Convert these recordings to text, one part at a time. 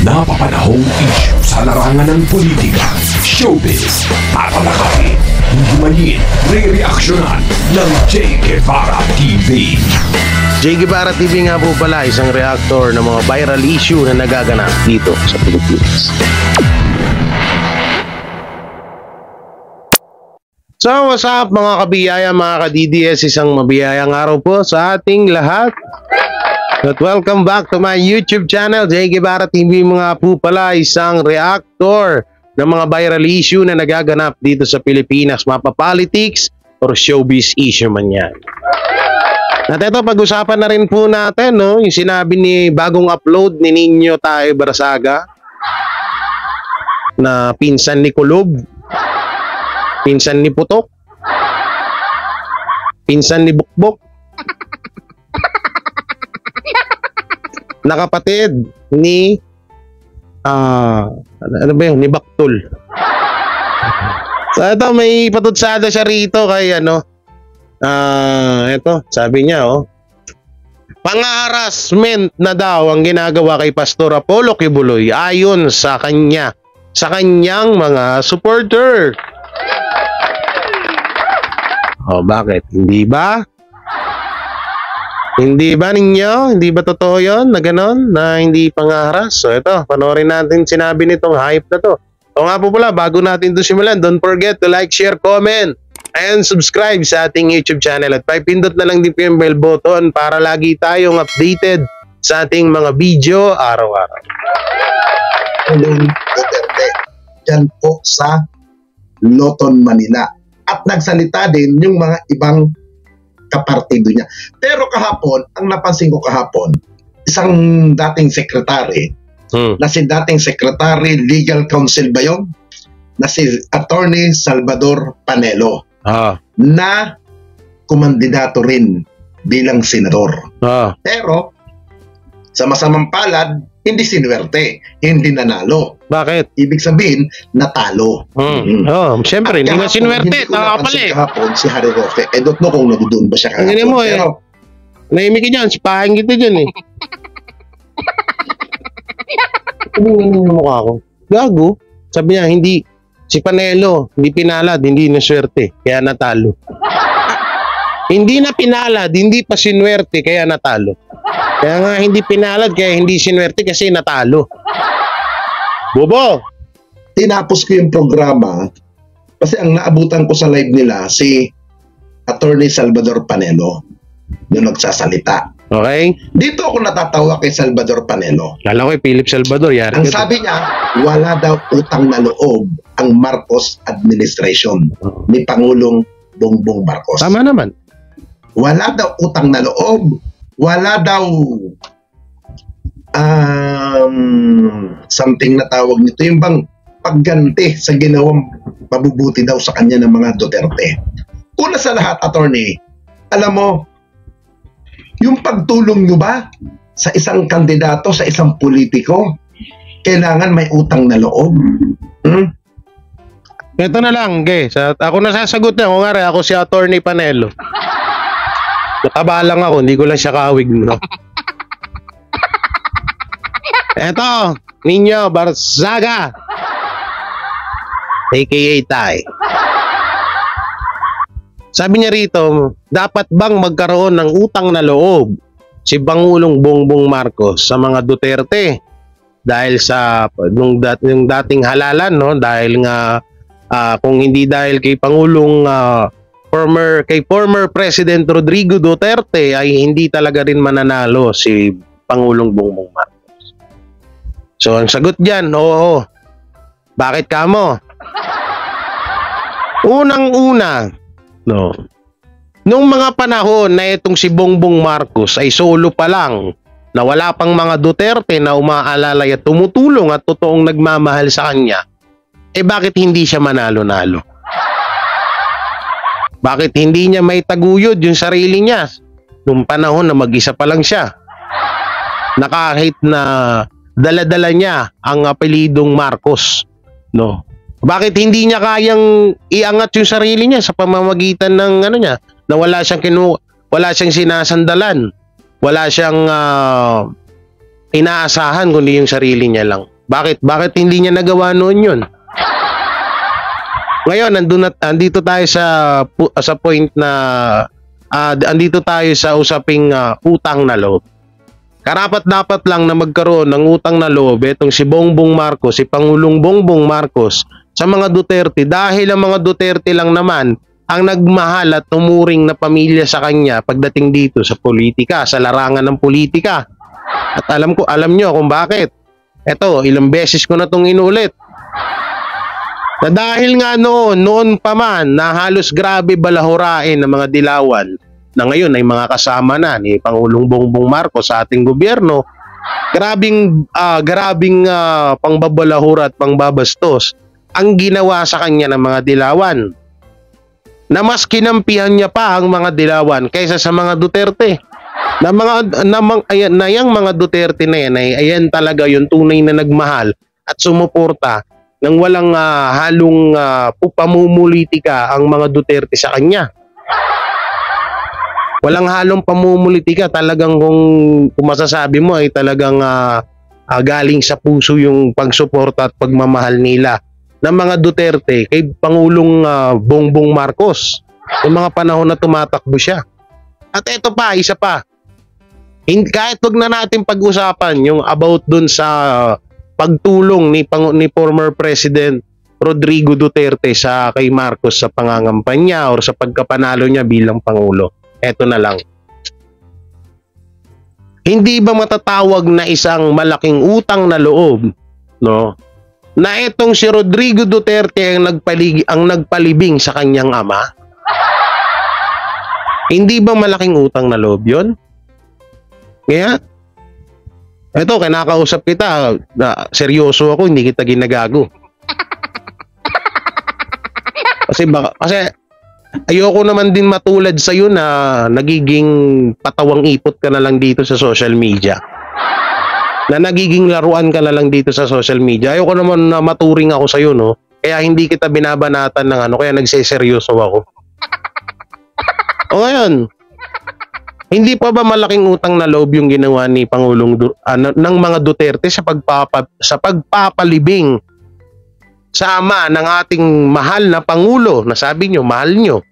Napapanahong issue sa larangan ng politika, showbiz, tatalakayin, himayin, re-reaksyonan ng J. Guevara TV. J. Guevara TV nga po pala, isang reactor ng mga viral issue na nagaganap dito sa Pilipinas. So, what's up mga kabiyaya, mga ka-DDS? Isang mabiyayang araw po sa ating lahat. At welcome back to my YouTube channel, J. Guevara TV. Mga po pala, isang reactor ng mga viral issue na nagaganap dito sa Pilipinas, mapa-politics or showbiz issue man yan. At ito, pag-usapan na rin po natin, no, yung sinabi ni bagong upload ni Nino Tay Barasaga na pinsan ni Kulob, pinsan ni Putok, pinsan ni Bukbok, na kapatid ni ano ba yun? Ni Baktul. So ito, may patutsada siya rito kay ano, ito, sabi niya, pang-harassment na daw ang ginagawa kay Pastor Apollo Kibuloy ayon sa kanyang mga supporter. Bakit? Hindi ba? Hindi ba ninyo? Hindi ba totoo yun na gano'n? Na hindi pang-haras? So ito, panoorin natin sinabi nitong hype na to. O nga po pala, bago natin ito simulan, don't forget to like, share, comment, and subscribe sa ating YouTube channel. At pindot na lang din po yung bell button para lagi tayong updated sa ating mga video araw-araw. Duterte, dyan po sa Loton, Manila. At nagsalita din yung mga ibang kapartido niya. Pero kahapon, ang napansin ko kahapon, isang dating sekretary, na si dating secretary, legal counsel ba yun? Na si Attorney Salvador Panelo, na kumandidato rin bilang senador. Pero, sa masamang palad, hindi sinuwerte, hindi nanalo. Bakit? Ibig sabihin, natalo. Siyempre, hindi na sinuwerte. Hindi kahapon si Harry Roque. I don't know kung nadudoon ba siya kahapon. Hindi mo pero, nahimik ka dyan, sipahin kita dyan Tumingin yung mukha ko. Gago. Sabi niya, hindi, si Panelo, hindi pinalad, hindi naswerte, kaya natalo. Hindi na pinalad, hindi pa sinuwerte, kaya natalo. Kaya nga hindi pinalad, kaya hindi sinuwerte kasi natalo. Bobo! Tinapos ko yung programa kasi ang naabutan ko sa live nila si Attorney Salvador Panelo yung nagsasalita. Okay? Dito ako natatawa kay Salvador Panelo. Kala ko Philip Salvador. Ang sabi niya, wala daw utang na loob ang Marcos administration ni Pangulong Bongbong Marcos. Tama naman. Wala daw utang na loob. Wala daw something na tawag nito, yung bang pagganti sa ginawang mabubuti daw sa kanya ng mga Duterte. Una sa lahat, attorney, alam mo, yung pagtulong nyo ba sa isang kandidato, sa isang politiko, kailangan may utang na loob? Ito na lang, ako nasasagot na. Kung nga ako si Attorney Panelo. Mataba lang ako, hindi ko lang siya kawig, no? Eto, Nino Barasaga, aka Tay. Sabi niya rito, dapat bang magkaroon ng utang na loob si Pangulong Bongbong Marcos sa mga Duterte dahil sa yung dating halalan, no? Dahil nga kung hindi dahil kay Pangulong former President Rodrigo Duterte ay hindi talaga rin mananalo si Pangulong Bongbong Marcos. So ang sagot diyan, oo. Bakit kamo? Unang-una, no. Nung mga panahon na itong si Bongbong Marcos ay solo pa lang, na wala pang mga Duterte na umaalalay at tumutulong at totoong nagmamahal sa kanya, bakit hindi siya manalo-nalo? Bakit hindi niya may taguyod yung sarili niya nung panahon na mag-isa pa lang siya? Na kahit na dala-dala niya ang apelidong Marcos, no? Bakit hindi niya kayang iangat yung sarili niya sa pamamagitan ng ano niya, na wala siyang sinasandalan, wala siyang inaasahan kundi yung sarili niya lang. Bakit? Bakit hindi niya nagawa noon yun? Ngayon, andito tayo sa point na andito tayo sa usaping utang na loob. Karapat-dapat lang na magkaroon ng utang na loob itong si Bongbong Marcos, si Pangulong Bongbong Marcos sa mga Duterte dahil ang mga Duterte lang naman ang nagmahal at tumuring na pamilya sa kanya pagdating dito sa politika, sa larangan ng politika. At alam nyo kung bakit. Eto, ilang beses ko na itong inulit. Na dahil nga noon pa man na halos grabe balahurain ng mga dilawan na ngayon ay mga kasama na ni Pangulong Bongbong Marcos sa ating gobyerno, grabing pangbabalahura at pangbabastos ang ginawa sa kanya ng mga dilawan. Na mas kinampihan niya pa ang mga dilawan kaysa sa mga Duterte. Yung mga Duterte na yan, ayan talaga yung tunay na nagmahal at sumuporta nang walang halong pamumulitika ang mga Duterte sa kanya. Walang halong pamumulitika, talagang kung masasabi mo ay talagang galing sa puso yung pagsuporta at pagmamahal nila ng mga Duterte kay Pangulong Bongbong Marcos yung mga panahon na tumatakbo siya. At eto pa, isa pa, kahit wag na natin pag-usapan yung about dun sa pagtulong ni former President Rodrigo Duterte sa kay Marcos sa pangangampanya or sa pagkapanalo niya bilang Pangulo. Eto na lang. Hindi ba matatawag na isang malaking utang na loob, no? Na etong si Rodrigo Duterte ang nagpalibing sa kanyang ama? Hindi ba malaking utang na loob 'yon? Kaya eto, kinakausap kita, seryoso ako, hindi kita ginagago. Kasi ayoko naman din matulad sa iyo na nagiging patawang ipot ka na lang dito sa social media. Na nagiging laruan ka na lang dito sa social media. Ayoko naman na maturing ako sa iyo, no? Kaya hindi kita binabanatan ng kaya nagseseryoso ako. O ngayon, hindi pa ba malaking utang na loob yung ginawa ni Pangulong ng mga Duterte sa pagpapalibing sa ama ng ating mahal na Pangulo, na sabi nyo, mahal nyo.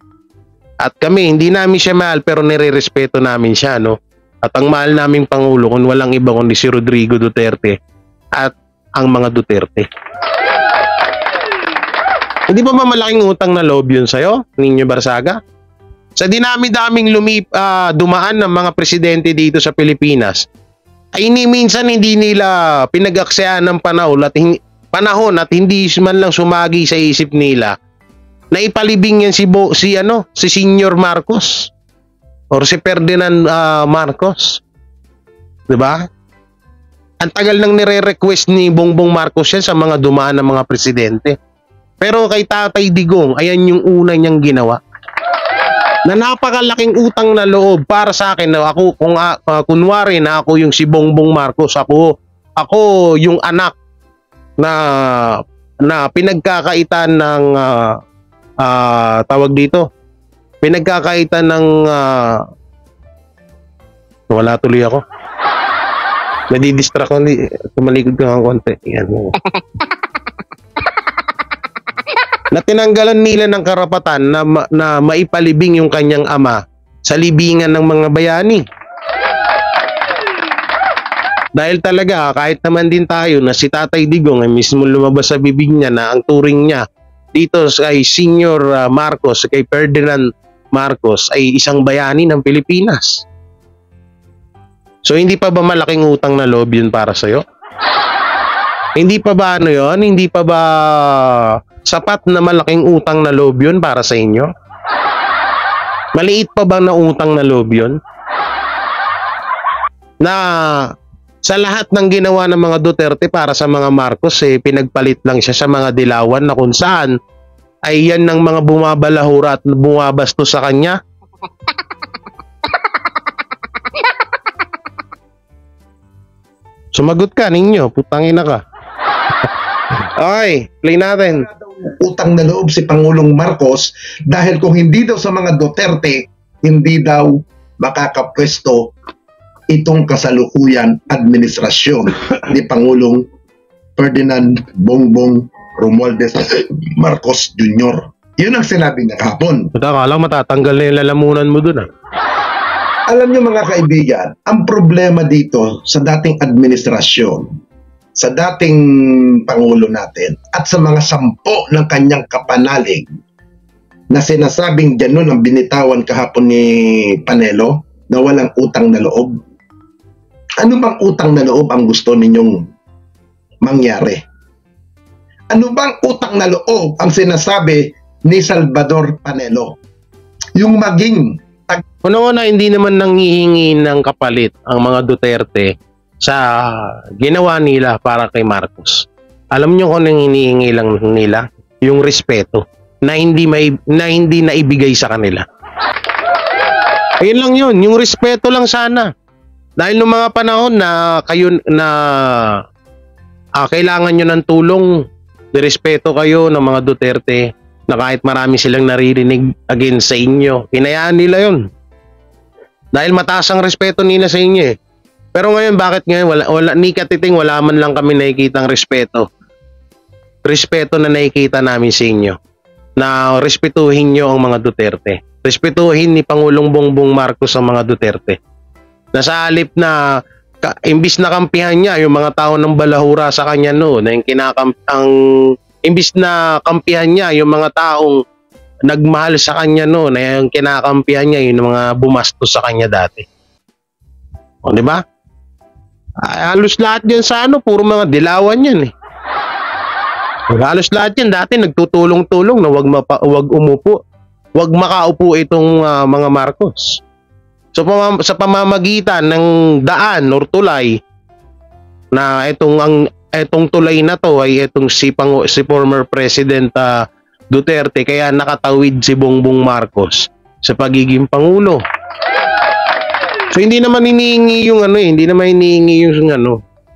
At kami, hindi namin siya mahal pero nire-respeto namin siya, no? At ang mahal naming Pangulo kung walang iba kundi si Rodrigo Duterte at ang mga Duterte. Hindi pa ba malaking utang na loob yun sa'yo, Ninyo Barsaga? Sa dinami-daming dumaan ng mga presidente dito sa Pilipinas, ay minsan hindi nila pinag-aksayaan ng panahon at hindi man lang sumagi sa isip nila na ipalibing yan si Senior Marcos or si Ferdinand Marcos. 'Di ba? Ang tagal nang nire-request ni Bongbong Marcos yan sa mga dumaan ng mga presidente. Pero kay Tatay Digong, ayan yung una niyang ginawa. Na napakalaking utang na loob para sa akin na ako, kung kunwari na ako yung si Bongbong Marcos, ako yung anak na pinagkakaitan ng tawag dito, pinagkakaitan ng wala tuloy ako, nadidistract ako, tumalikod ko ng konti. Yan. Na tinanggalan nila ng karapatan na maipalibing yung kanyang ama sa libingan ng mga bayani. Dahil talaga, kahit naman din tayo na si Tatay Digong ay mismo lumabas sa bibig niya na ang turing niya dito kay Senior Marcos, kay Ferdinand Marcos ay isang bayani ng Pilipinas. So hindi pa ba malaking utang na loob yun para sa'yo? Hindi pa ba yun? Hindi pa ba sapat na malaking utang na loob yun para sa inyo? Maliit pa ba na utang na loob yun? Na sa lahat ng ginawa ng mga Duterte para sa mga Marcos, pinagpalit lang siya sa mga dilawan na kung saan ay yan ng mga bumabalahura at bumabastos sa kanya. Sumagot ka, Ninyo. Putangina ka. Okay, play natin. Utang na loob si Pangulong Marcos dahil kung hindi daw sa mga Duterte, hindi daw makakapwesto itong kasalukuyan administrasyon ni Pangulong Ferdinand Bongbong Romualdez Marcos Jr. Yun ang sinabi niya kahapon. Akala matatanggal na yung lalamunan mo dun, ah. Alam niyo mga kaibigan, ang problema dito sa dating administrasyon, sa dating Pangulo natin, at sa mga sampo ng kanyang kapanalig na sinasabing gano'n ang binitawan kahapon ni Panelo na walang utang na loob. Ano bang utang na loob ang gusto ninyong mangyari? Ano bang utang na loob ang sinasabi ni Salvador Panelo? Yung maging Una-una, hindi naman nanghihingi ng kapalit ang mga Duterte sa ginawa nila para kay Marcos. Alam nyo kung anong hinihingi lang nila? Yung respeto na hindi naibigay sa kanila. Ayun lang yun, yung respeto lang sana. Dahil noong mga panahon na kayo na kailangan nyo ng tulong, respeto kayo ng mga Duterte na kahit marami silang naririnig against sa inyo, hinayaan nila yun. Dahil mataas ang respeto nila sa inyo eh. Pero ngayon, bakit ngayon? Wala, ni katiting, wala man lang kami nakikitang respeto. Respeto na nakikita namin sa inyo. Na respetuhin nyo ang mga Duterte. Respetuhin ni Pangulong Bongbong Marcos ang mga Duterte. Na sa halip na, imbis na kampihan niya, yung mga tao ng balahura sa kanya noon, na yung imbis na kampihan niya, yung mga taong nagmahal sa kanya noon, na yung kinakampihan niya, yung mga bumastos sa kanya dati. O, di ba? Halos lahat yan sa puro mga dilawan yan eh. Halos lahat yan dati nagtutulong-tulong na wag umupo, wag makaupo itong mga Marcos. So sa pamamagitan ng daan or tulay na itong tulay na to ay itong si former President Duterte, kaya nakatawid si Bongbong Marcos sa pagiging pangulo. So hindi naman hinihingi yung hindi naman hinihingi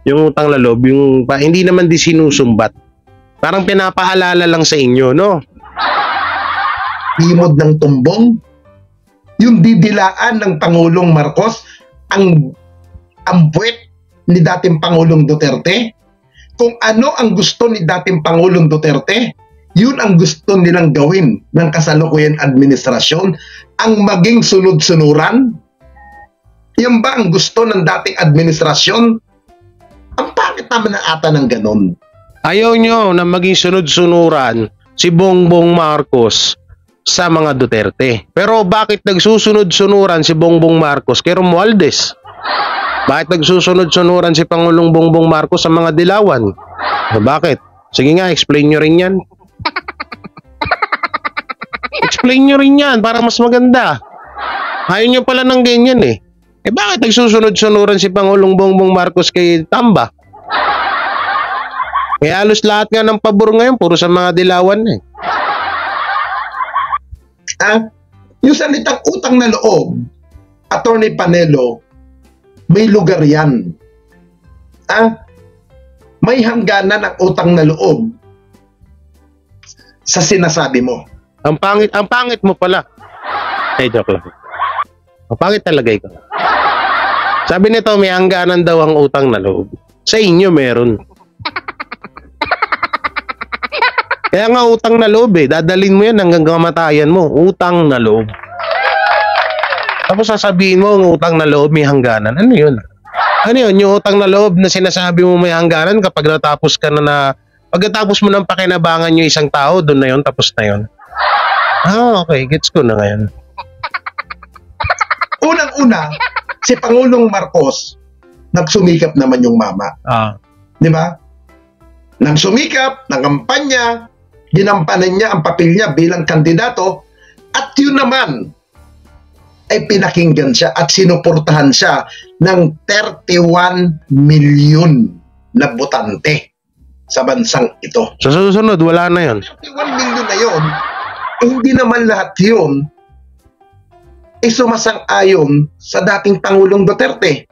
yung utang na loob, hindi naman di sinusumbat. Parang pinapaalala lang sa inyo, no? Himod ng tumbong, yung didilaan ng Pangulong Marcos, ang puwet ni dating Pangulong Duterte. Kung ano ang gusto ni dating Pangulong Duterte, yun ang gusto nilang gawin ng kasalukuyan administrasyon, ang maging sunod-sunuran. Yan ba ang gusto ng dating administrasyon? Ang pangit naman na ata ng ganon. Ayaw nyo na maging sunod-sunuran si Bongbong Marcos sa mga Duterte. Pero bakit nagsusunod-sunuran si Bongbong Marcos kay Romualdez? Bakit nagsusunod-sunuran si Pangulong Bongbong Marcos sa mga dilawan? Bakit? Sige nga, explain nyo rin yan. Explain nyo rin yan para mas maganda. Ayaw nyo pala ng ganyan eh. Bakit nagsusunod-sunuran si Pangulong Bongbong Marcos kay Tamba? Kaya halos lahat nga ng pabor ngayon, puro sa mga dilawan eh. Yung salitang utang na loob, Attorney Panelo, may lugar yan. May hangganan ang utang na loob sa sinasabi mo. Ang pangit mo pala. Joke lang. Ang pangit talaga ikaw. Sabi nito, may hangganan daw ang utang na loob. Sa inyo meron. Kaya nga utang na loob eh. Dadalhin mo yan hanggang kamatayan mo. Utang na loob. Tapos sasabihin mo, ang utang na loob may hangganan. Ano yun? Ano yun? Yung utang na loob na sinasabi mo may hangganan kapag natapos ka na pagkatapos mo ng pakinabangan yung isang tao, doon na yun, tapos na yun. Okay. Gets ko na ngayon. Unang-una, si Pangulong Marcos, nagsumikap naman yung mama. Di ba? Nang sumikap, ng kampanya, ginampanan niya ang papel niya bilang kandidato, at yun naman ay pinakinggan siya at sinuportahan siya ng 31 milyon na botante sa bansang ito. Sa susunod, wala na yun. 31 milyon na yun, hindi naman lahat yun sumasang-ayon sa dating Pangulong Duterte.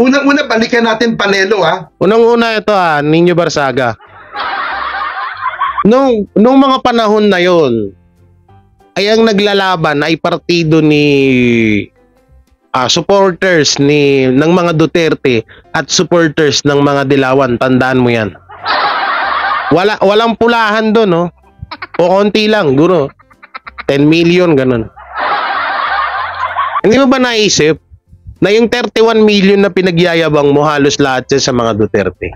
Unang-una, balikan natin Panelo Unang-una ito Nino Barsaga. Nung mga panahon na yon, ay ang naglalaban ay partido ni supporters ng mga Duterte at supporters ng mga dilawan. Tandaan mo yan. Walang pulahan doon, no? O konti lang, guro. 10 million, ganun. Hindi mo ba naisip na yung 31 million na pinagyayabang mo halos lahat yan sa mga Duterte?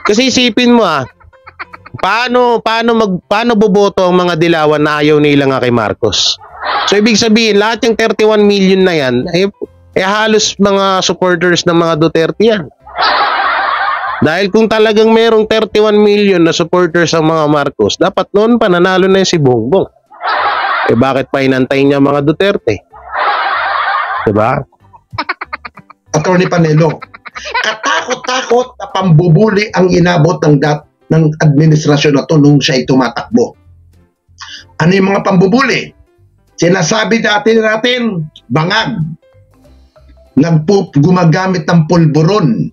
Kasi isipin mo paano boboto ang mga dilawan na ayaw nila nga kay Marcos? So ibig sabihin, lahat yung 31 million na yan, halos mga supporters ng mga Duterte yan. Dahil kung talagang merong 31 million na supporters ang mga Marcos, dapat noon pa nanalo na yung si Bongbong. Bakit pa inantay niya mga Duterte? Diba? Attorney Panelo, katakot-takot na pambubuli ang inabot ng administrasyon na to nung siya ay tumatakbo. Ano yung mga pambubuli? Sinasabi natin, bangag. Gumagamit ng pulburon.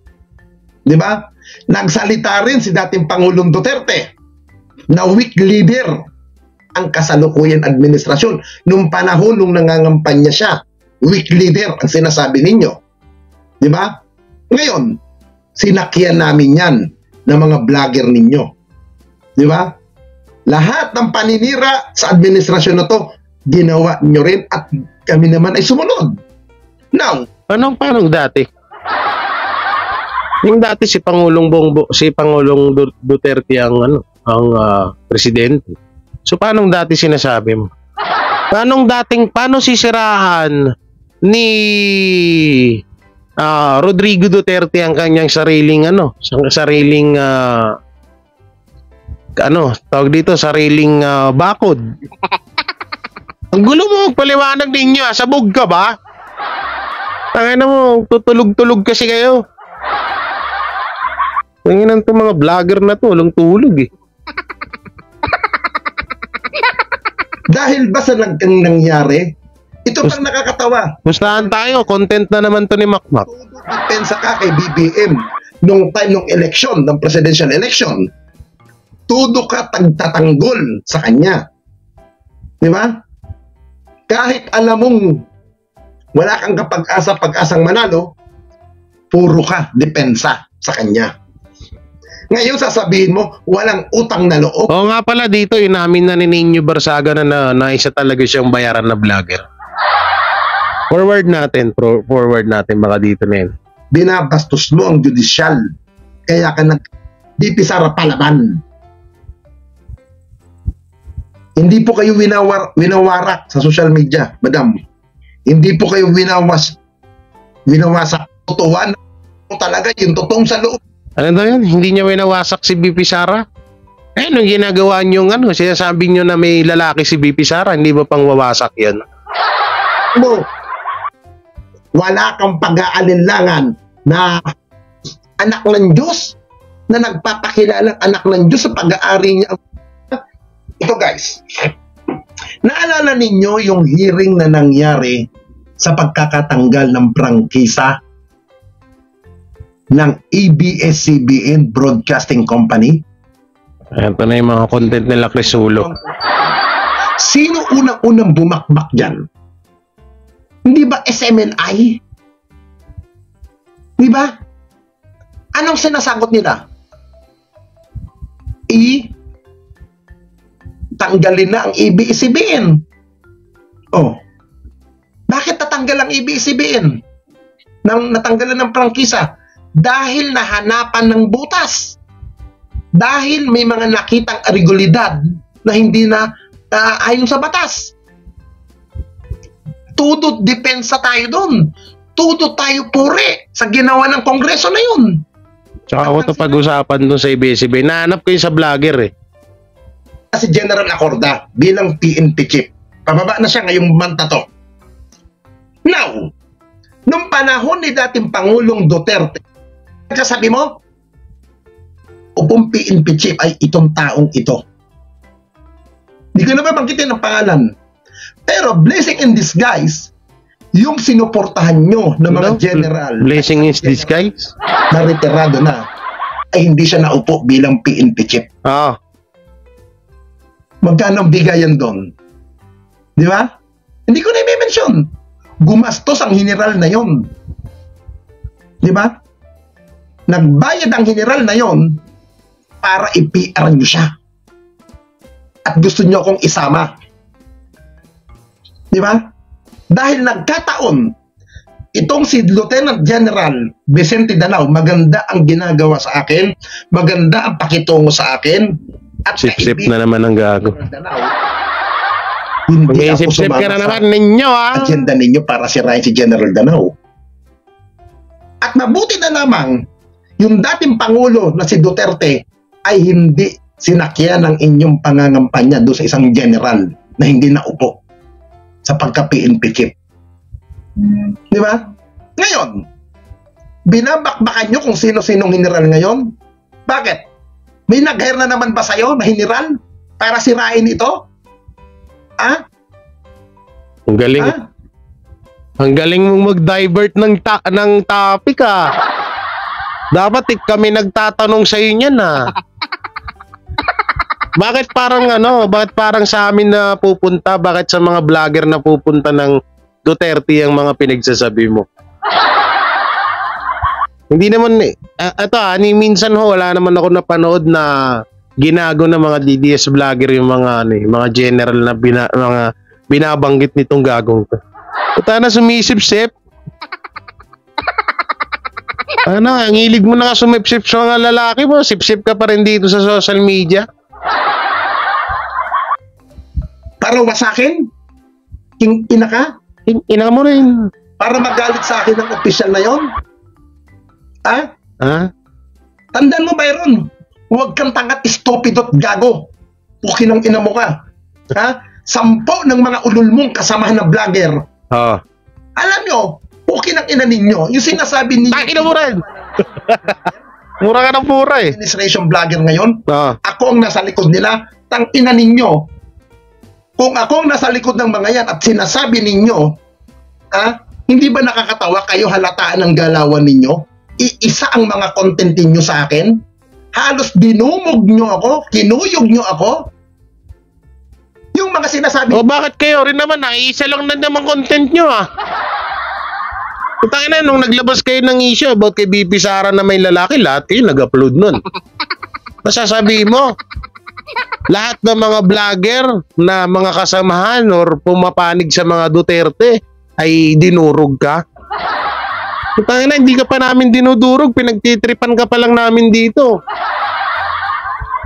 Di ba? Nagsalita rin si dating Pangulong Duterte na weak leader ang kasalukuyan administrasyon. Nung panahon nung nangangampanya siya, weak leader ang sinasabi ninyo. Di ba? Ngayon, sinakyan namin yan ng mga vlogger ninyo. Di ba? Lahat ng paninira sa administrasyon na to, ginawa nyo rin at kami naman ay sumunod. Now, paano dati? Yung dati si Pangulong Duterte ang presidente. So paano dati sinasabi mo? Paano sisirahan ni Rodrigo Duterte ang kanyang sariling sariling bakod? Ang gulo mo, paliwanag ninyo, sabog ka ba? Tangina mo, tutulog-tulog kasi kayo. Tanginan to mga vlogger na to, walang tulog eh. Dahil ba sa nangyari, ito pang nakakatawa. Pustahan tayo, content na naman to ni Makmak. Pensa ka kay BBM nung time ng election, ng presidential election. Tudo ka tagtatanggol sa kanya. Di ba? Kahit alam mong wala kang pag-asang manalo, puro ka depensa sa kanya. Ngayon sasabihin mo, walang utang na loob. Oo nga pala, dito inamin na ni Nino Barsaga na isa talaga siyang bayaran na vlogger. Forward natin baka dito na yun. Binabastos mo ang judicial. Kaya ka DP Sara palaban. Hindi po kayo winawarak sa social media, madam. Hindi po kayo winawasak. Tutuan talaga yung totoong sa loob. Ano daw yun? Hindi niya winawasak si BP Sara? Nung ginagawa niyo sinasabi niyo na may lalaki si BP Sara, hindi ba pang wawasak yan? Mo, wala kang pag-aalinlangan na anak ng Diyos na nagpapakilalang anak ng Diyos sa pag-aari niya. Ito guys, naalala ninyo yung hearing na nangyari sa pagkakatanggal ng prangkisa ng ABS-CBN Broadcasting Company? Ito na yung mga content nila Crisulo. Sino unang-unang bumakbak dyan? Hindi ba SMNI? Di ba? Anong sinasagot nila? Tanggalin na ang ABS-CBN. Oh. Bakit tatanggal ang ABS-CBN? Natanggalan ng prangkisa? Dahil nahanapan ng butas. Dahil may mga nakitang irregularidad na hindi na ayon sa batas. Tudot depensa tayo doon. Tudot tayo puri sa ginawa ng Kongreso na yun. Tsaka ako ito pag-usapan doon sa ABS-CBN. Nahanap ko yung sa vlogger eh. Si General Acorda bilang PNP chief. Pababa na siya ngayong manta to. Now, nung panahon ni dating Pangulong Duterte, kasabi mo, upong PNP chief ay itong taong ito. Hindi ko na ba banggitin ang pangalan. Pero blessing in disguise, yung sinuportahan nyo ng mga general, blessing in disguise, na retirado na, ay hindi siya naupo bilang PNP chief. Magkano ang bigayan doon? Di ba? Hindi ko na i-mention. Gumastos ang general na yon. Di ba? Nagbayad ang general na yon para i-PR nyo siya. At gusto nyo akong isama. Di ba? Dahil nagkataon, itong si Lieutenant General Vicente Danao, maganda ang ginagawa sa akin, maganda ang pakitungo sa akin, at Sip-sip na naman ang gago. Danao, hindi ako Mag-isip-sip ka na sumama naman ninyo, agenda ninyo para sirain si General Danao. At mabuti na lamang, yung dating Pangulo na si Duterte ay hindi sinakyan ng inyong pangangampanya doon sa isang general na hindi naupo sa pagka-PNP chief. Di ba? Ngayon, binabakbakan nyo kung sino-sinong general ngayon? Bakit? May nag-hire na naman ba sa'yo na general para sirain ito? Ah? Ang galing. Ah? Ang galing mong mag-divert ng topic Dapat kami nagtatanong sa inyo niyan Bakit parang sa amin na pupunta, bakit sa mga vlogger na pupunta ng Duterte ang mga pinagsasabi mo? Hindi naman ni minsan wala naman ako napanood na ginago ng mga DDS vlogger yung mga general na mga binabanggit nitong gagong to. Puta na sumisip-sip. Ang hilig mo na sumipsip sa mga lalaki mo, sip-sip ka pa rin dito sa social media. Para wasakin? Ina ka? Ina mo rin. Para magalit sa akin ng opisyal na yon? Tandaan mo, Byron, huwag kang tangat, stupidot, gago. Pukin ang ina mo ka. 10 ng mga ulul mong kasamahan na vlogger. Alam nyo, pukin ang ina ninyo. Yung sinasabi ninyo. Ina mo rin. Mura ka ng pura Administration vlogger ngayon. Ako ang nasa likod nila. Tang ina ninyo. Kung ako ang nasa likod ng mga yan at sinasabi ninyo, hindi ba nakakatawa kayo halataan ng galawan ninyo? Iisa ang mga content ninyo sa akin? Halos dinumog nyo ako, kinuyog nyo ako. Yung mga sinasabi... bakit kayo rin naman? Isa lang na naman content nyo Putangin na, nung naglabas kayo ng issue about kay BP Sara na may lalaki, lahat kayo nag-upload nun. Masasabi mo, lahat ng mga vlogger na mga kasamahan or pumapanig sa mga Duterte ay dinurog ka? Putangin na, hindi ka pa namin dinudurog, pinagtitripan ka pa lang namin dito.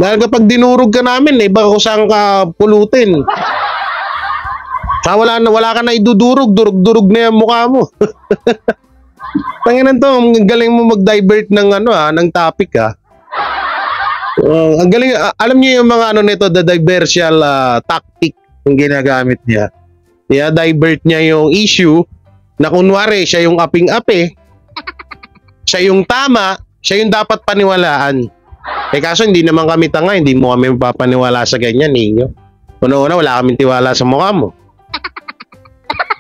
Dahil kapag dinurog ka namin, baka kung saan ka pulutin. Wala ka na idudurog, durog-durog na yung mukha mo. Tanginan to, ang galing mo mag-divert ng ng topic ang galing, alam niyo yung mga nito, the diversal tactic yung ginagamit niya. Divert niya yung issue na kunwari siya yung aping-ape, siya yung tama, siya yung dapat paniwalaan. Kaso hindi naman kami tanga, hindi mo kami mapapaniwala sa ganyan ninyo. Una-una, wala kaming tiwala sa mukha mo.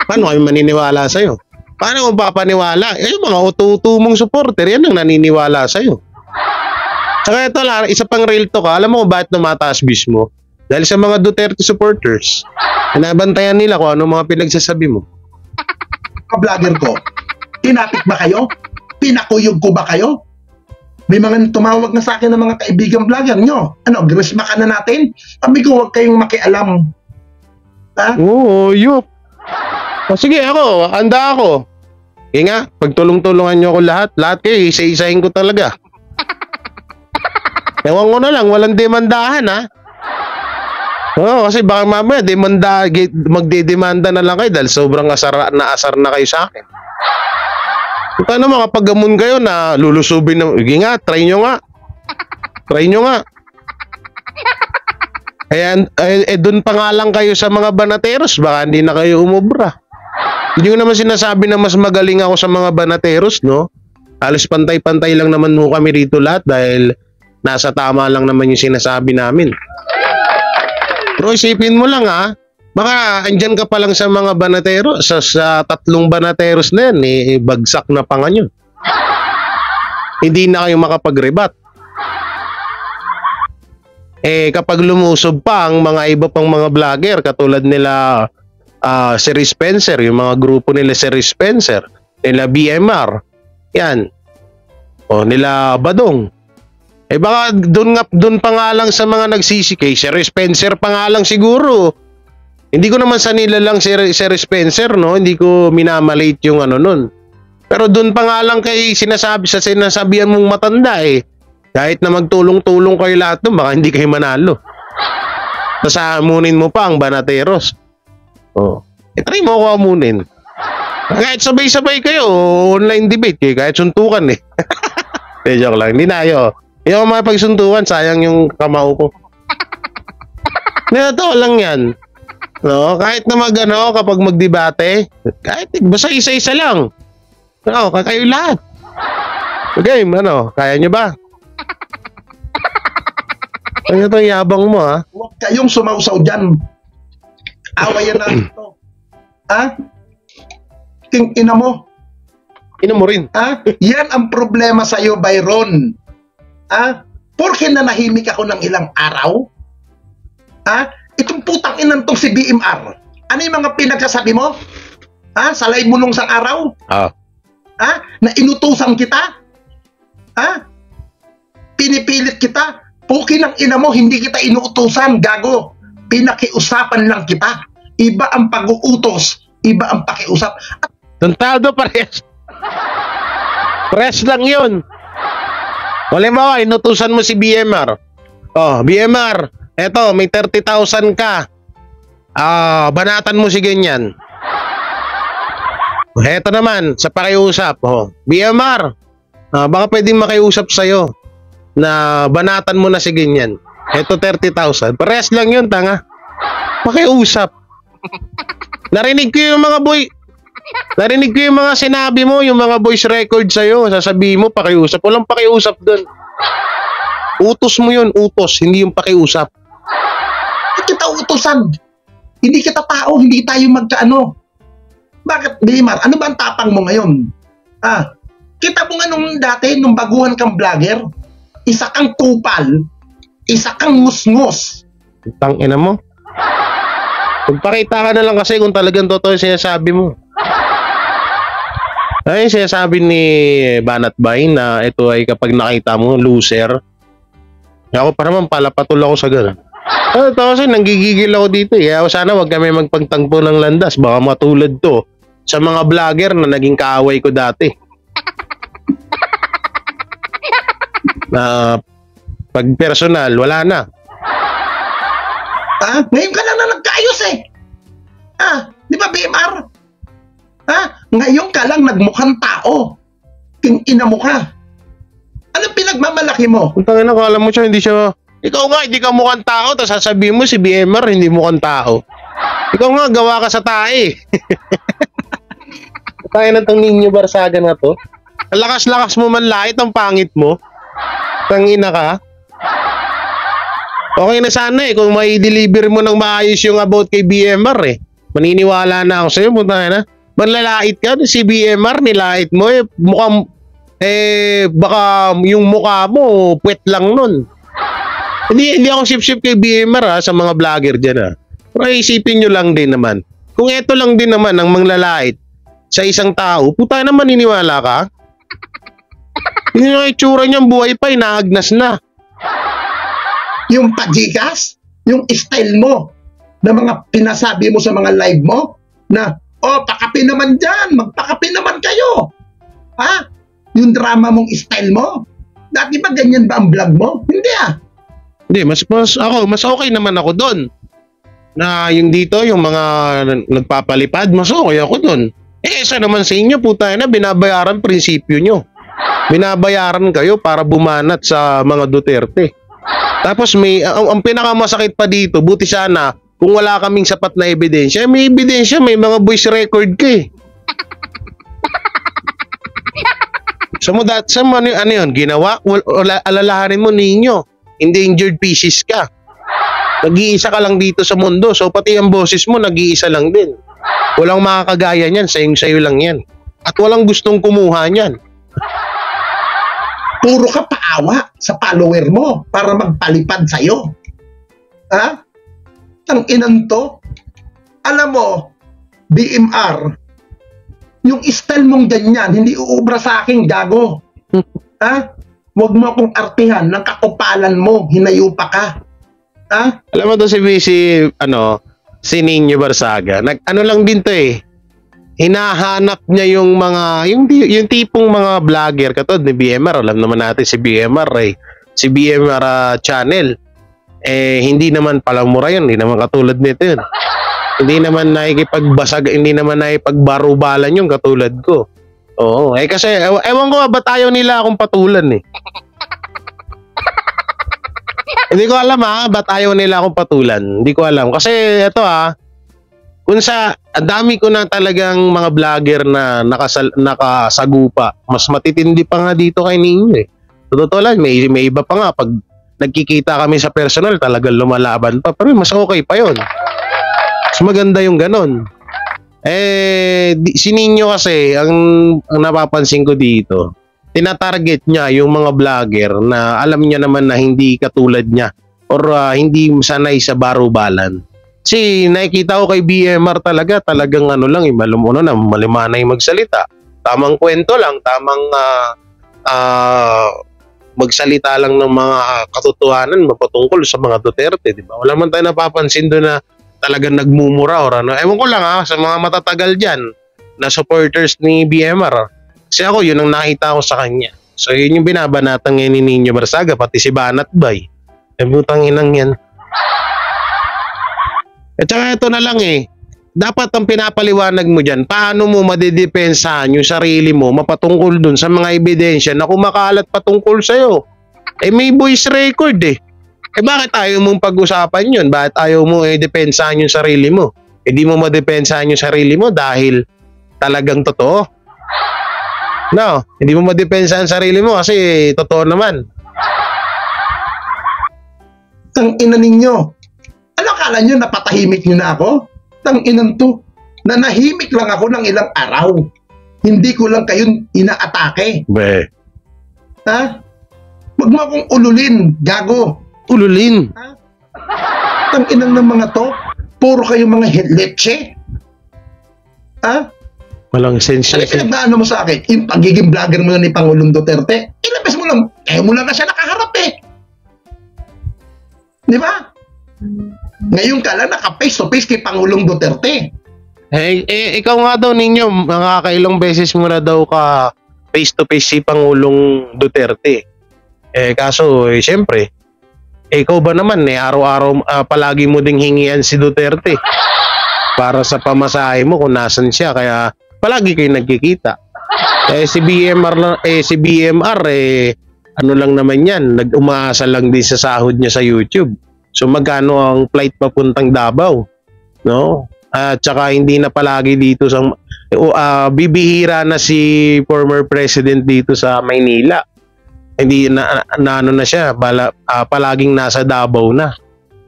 Paano kami maniniwala sa'yo? Paano mo papaniwala? Yung mga utu-utu mong supporter, yan ang naniniwala sa'yo. Saka ito lang, isa pang real talk alam mo bakit tumataas bis mo? Dahil sa mga Duterte supporters. Nabantayan nila kung ano mga pinagsasabi mo. Vlogger ko, tinapik ba kayo? Pinakuyog ko ba kayo? May mga tumawag na sa akin ng mga kaibigan vlogger nyo. Grisma ka na natin? Sabi ko, huwag kayong makialam. Oo, yup. Sige ako, handa ako. Nga, pagtulong-tulungan nyo ako lahat kayo, isa-isahin ko talaga. Ewan ko na lang, walang demandahan kasi baka mamaya magdedemanda na lang kayo dahil sobrang asar na kayo sa akin. Kung ano makapag-gamon kayo na lulusubin na, nga, try nyo nga. Ayan, doon pa nga lang kayo sa mga banateros, baka hindi na kayo umubra. Hindi ko naman sinasabi na mas magaling ako sa mga banateros, no? Halos pantay-pantay lang naman mo kami rito lahat dahil nasa tama lang naman yung sinasabi namin. Pero isipin mo lang baka andyan ka pa lang sa mga banatero, sa 3 banateros na yan, bagsak na pa nga nyo. Hindi na kayo makapag-rebat. Kapag lumusob pa ang mga iba pang mga vlogger, katulad nila Sir Spencer, yung mga grupo nila Sir Spencer, nila BMR, yan. Nila Badong. Eh baka doon pa nga lang sa mga nagsisi, Sir Spencer pa nga lang siguro. Hindi ko naman sa nila lang Sir Spencer, no? Hindi ko minamalate yung ano nun. Pero doon pa nga lang kay sinasabihan mong matanda eh. Kahit na magtulong-tulong kayo lahat doon, baka hindi kayo manalo. Tapos amunin mo pa ang Banateros. Oh. Try mo ako amunin. Kahit sabay-sabay kayo, online debate kayo, kahit suntukan eh. Joke lang, hindi na ayo. Hindi ako makipagsuntukan, sayang yung kamao ko. Totoo lang yan. No, kahit na kapag magdebate, kahit basta isa-isa lang. No, kayo lahat. Okay, kaya nyo ba? Ano itong yabang mo, ha? Huwag kayong sumausaw dyan. Awayan natin ito. Ha? Ina mo. Ina mo rin. Ha? Yan ang problema sa'yo, Byron. Ha? Porke nanahimik ako ng ilang araw? Ha? Itong putang inang tong si BMR. Ano yung mga pinagsasabi mo? Ha? Sa live mo nung isang araw? Ha? Na inutusan kita? Ha? Pinipilit kita? Puki ng ina mo, hindi kita inuutusan, gago. Pinakiusapan lang kita. Iba ang pag-uutos, iba ang pakiusap. Tontado parehas. Press lang yun. Halimbawa, inutusan mo si BMR. Oh, BMR, eto, may 30,000 ka. Banatan mo si ganyan. Eto naman, sa pakiusap. Oh, BMR, baka pwedeng makiusap sa'yo na banatan mo na si ganyan. Eto 30,000. Parehas lang yun, tanga. Pakiusap. Narinig ko yung mga sinabi mo, yung mga voice record sa'yo. Sasabihin mo, pakiusap. Walang pakiusap dun. Utos mo yun, utos. Hindi yung pakiusap. Hindi kita utusan. Hindi kita tao, hindi tayo magkaano. Bakit, Bimar? Ano ba ang tapang mo ngayon? Kita mo nga nung dati, nung baguhan kang vlogger, isa kang kupal, isa kang musmus. Tangina mo. Pagpakita ka na lang kasi kung talagang totoo yung sinasabi mo. Ay, sinasabi ni Banat Bay na ito ay kapag nakita mo, loser. Ako pa naman, palapatol ako sa gano'n. Ito kasi nanggigigil ako dito eh. Sana wag kami magpagtangpo ng landas. Baka matulad to sa mga vlogger na naging kaaway ko dati. Na pag personal, wala na. Ngayon ka lang na nagkaayos eh. Di ba, BMR? Ngayon ka lang nagmukhang tao. Ina mo ka. Anong pinagmamalaki mo? Kung tangin na, kala mo siya, hindi siya... Ikaw nga, hindi ka mukhang tao, tapos sasabihin mo si BMR, hindi mukhang tao. Ikaw nga, gawa ka sa tae. Tayo na itong Ninyo Barsagan na to. Ang lakas-lakas mo man lahit, ang pangit mo. Tangina ka. Okay na sana eh, kung may deliver mo ng maayos yung about kay BMR eh. Maniniwala na ako sa'yo, punta na. Manlalait ka, si BMR, nilait mo eh. Mukhang, baka yung mukha mo, puwet lang nun. Hindi ako sip-sip kay BMR sa mga vlogger dyan Pero isipin nyo lang din naman. Kung eto lang din naman ang manglalait sa isang tao, puta na maniniwala ka? Hindi yung itsura niyang buhay pa, inaagnas na. Yung pagigas, yung style mo, na mga pinasabi mo sa mga live mo, na, pakapi naman dyan, magpakapi naman kayo. Yung drama mong style mo, dati ba ganyan ba ang vlog mo? Hindi Hindi, mas okay naman ako doon. Na yung dito, yung mga nagpapalipad, mas okay ako doon. Isa naman sa inyo, puta na, binabayaran prinsipyo nyo. Binabayaran kayo para bumanat sa mga Duterte. Tapos ang pinakamasakit pa dito, buti sana, kung wala kaming sapat na ebidensya, may ebidensya, may mga voice record ka eh. Ano yun, ginawa? Alalahanin mo ninyo, endangered species ka. Nag-iisa ka lang dito sa mundo, so pati ang boses mo, nag-iisa lang din. Walang makakagaya niyan, sayo lang yan. At walang gustong kumuha niyan. Puro ka paawa sa follower mo para magpalipad sa'yo. Ang inan to. Alam mo, BMR, yung style mong ganyan, hindi uubra sa akin, gago. Huwag mo akong artihan ng kakupalan mo, hinayupa ka. Ha? Alam mo to si Nino Barsaga. Ano lang din to eh. Hinahanap niya yung mga yung tipong mga vlogger katulad ni BMR. Alam naman natin si BMR eh. Si BMR channel. Hindi naman palamura yun. Hindi naman katulad nito yun. Hindi naman nakikipagbasag, hindi naman nakikipagbarubalan yung katulad ko. Oo. Kasi ewan ko ba't ayaw nila akong patulan eh. Hindi ko alam ba't ayaw nila akong patulan. Hindi ko alam. Kasi ito kung ang dami ko na talagang mga vlogger na nakasagupa. Mas matitindi pa nga dito kay Nino eh. Totoo lang, may iba pa nga. Pag nagkikita kami sa personal, talagang lumalaban pa. Pero mas okay pa yun. Mas maganda yung ganon. Si Nino kasi, ang napapansin ko dito, tinatarget niya yung mga vlogger na alam niya naman na hindi katulad niya or hindi sanay sa barubalan. Kasi nakikita ko kay BMR talagang malimanay magsalita. Tamang kwento lang, tamang magsalita lang ng mga katotohanan mapatungkol sa mga Duterte, di ba? Wala man tayo napapansin doon na talagang nagmumura or ano. Ewan ko lang sa mga matatagal dyan na supporters ni BMR. Kasi ako, yun ang nakita ko sa kanya. So, yun yung binabanatan ngayon ni Nino Barsaga, pati si Banat Bay. Butang inang yan. At saka ito na lang dapat ang pinapaliwanag mo dyan, paano mo madidepensahan yung sarili mo mapatungkol dun sa mga ebidensya na kumakalat patungkol sa'yo. May voice record bakit ayaw mong pag-usapan yun? Bakit ayaw mo depensahan yung sarili mo? Di mo madepensahan yung sarili mo dahil talagang totoo? No, hindi mo madepensahan ang sarili mo kasi totoo naman. Tang ina ninyo. Ano akala nyo, napatahimik nyo na ako? Tang inan to. Nanahimik lang ako ng ilang araw. Hindi ko lang kayong inaatake. Be. Ha? Huwag mo akong ululin, gago. Ululin? Ha? Tang inang ng mga to, puro kayong mga leche. Ha? Walang sense. Ano pinagdaan mo sa akin? Yung pagiging vlogger mo na ni Pangulong Duterte, ilabas mo lang, mo lang na siya nakaharap Di ba? Ngayon ka lang naka-face to face kay Pangulong Duterte. Ikaw nga daw ninyo, mga kailang beses mo na daw ka face to face si Pangulong Duterte. Kaso, siyempre, ikaw ba naman araw-araw palagi mo ding hingian si Duterte para sa pamasahe mo kung nasan siya, kaya palagi kayo nagkikita. Si BMR ano lang naman yan, nag-umaasa lang din sa sahod niya sa YouTube. So magkano ang flight papuntang Davao, no? At saka hindi na palagi dito sa bibihira na si former president dito sa Maynila. Hindi na ano na siya, palaging nasa Davao na.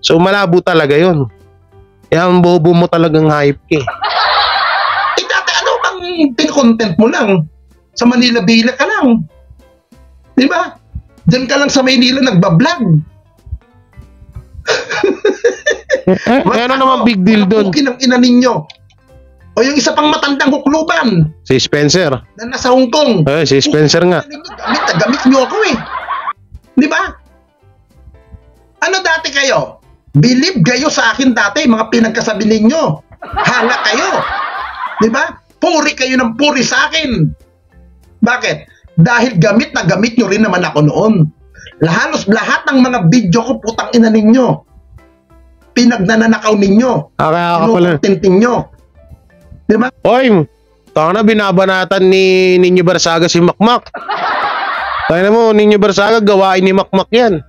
So malabo talaga 'yon. Kaya ang bobo mo talagang hype Dati ano bang pin-content mo lang? Sa Manila Bila ka lang. Di ba? Diyan ka lang sa Maynila nagbablog. Ano naman big deal doon? Bukin ang ina ninyo. O yung isa pang matandang hukluban. Si Spencer. Na nasa Hong Kong. Si Spencer nga. Gamit nyo ako Di ba? Ano dati kayo? Believe kayo sa akin dati, mga pinagkasabi ninyo. Hanga kayo. Di ba? Puri kayo ng puri sa akin. Bakit? Dahil gamit na gamit nyo rin naman ako noon. Halos lahat ng mga video ko, putang ina ninyo. Pinagnanakaw ninyo. Kaya pala. Tinting nyo. Di ba? Oy, tanga na binabanatan ni Nino Barsaga si Makmak. Kaya mo, Nino Barsaga, gawain ni Makmak yan.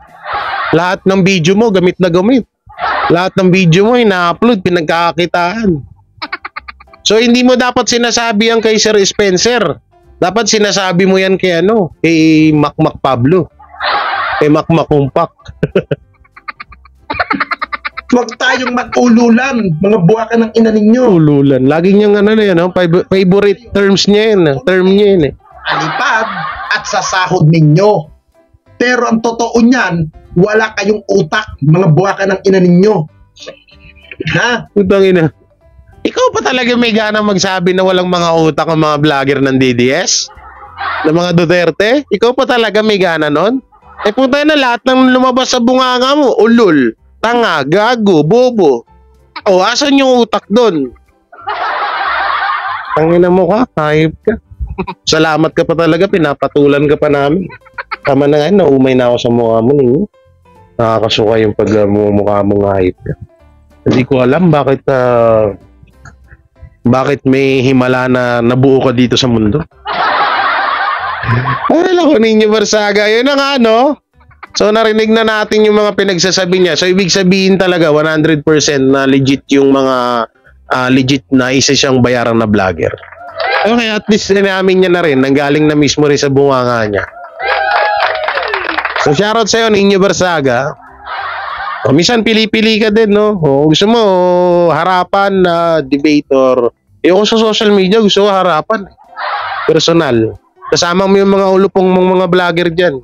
Lahat ng video mo, gamit na gamit. Lahat ng video mo, ina-upload, pinagkakakitaan. So, hindi mo dapat sinasabi yan kay Sir Spencer. Dapat sinasabi mo yan kay kay Makmak Pablo. Kay Makmak Kumpak. Huwag tayong mag-ululan, mga buwakan ng ina ninyo. Ululan. Lagi niyang favorite terms niya yan. Term niya yan Alipad at sasahod ninyo. Pero ang totoo niyan, wala kayong utak, mga buwakan ng ina ninyo. Ha? Utang ina. Ikaw pa talaga may gana magsabi na walang mga utak ang mga vlogger ng DDS? ng mga Duterte? Ikaw pa talaga may gana nun? Eh puta na, lahat ng lumabas sa bunganga mo, ulol, tanga, gago, bobo. O, asan yung utak doon? Tangina mo ka, hayop ka. Salamat ka pa talaga, pinapatulan ka pa namin. Tama na nga, naumay na ako sa mukha mo ninyo. Nakakasuka yung pagmumukha mong hayop ka. Hindi ko alam bakit may himala na nabuo ka dito sa mundo. Ay, lako ninyo Barsaga. Yun na nga, no? So, narinig na natin yung mga pinagsasabi niya. So, ibig sabihin talaga, 100% na legit yung mga legit na isa siyang bayarang na vlogger. Okay, at least namin niya na rin. Nanggaling na mismo rin sa bunganga niya. So, shoutout sa'yo, Ninyo Barsaga. O, minsan, pili-pili ka din, no? O, gusto mo, harapan na debater. Yung sa social media, gusto ko harapan. Personal. Kasama mo yung mga ulupong mga vlogger dyan.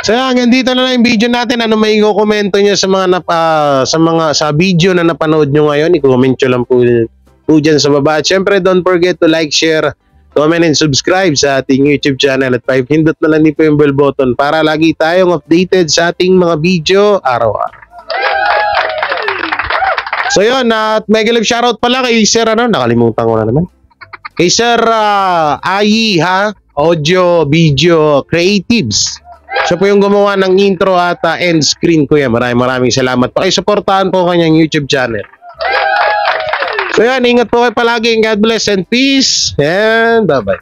So hanggang dito na lang yung video natin. Ano may i-komento nyo sa mga sa video na napanood nyo ngayon, i-comment nyo lang po dyan sa baba. At syempre, don't forget to like, share, comment, and subscribe sa ating YouTube channel. At pindot na lang din po yung bell button para lagi tayong updated sa ating mga video araw-araw. So yun, at mega love shoutout pala kay Sir, nakalimutan ko na naman. Kay Sir Ayi, Audio Video Creatives. Siya po yung gumawa ng intro at end screen ko yan. Maraming salamat po. Ay, supportahan po kanyang YouTube channel. So yan, ingat po kayo palagi. God bless and peace. And bye-bye.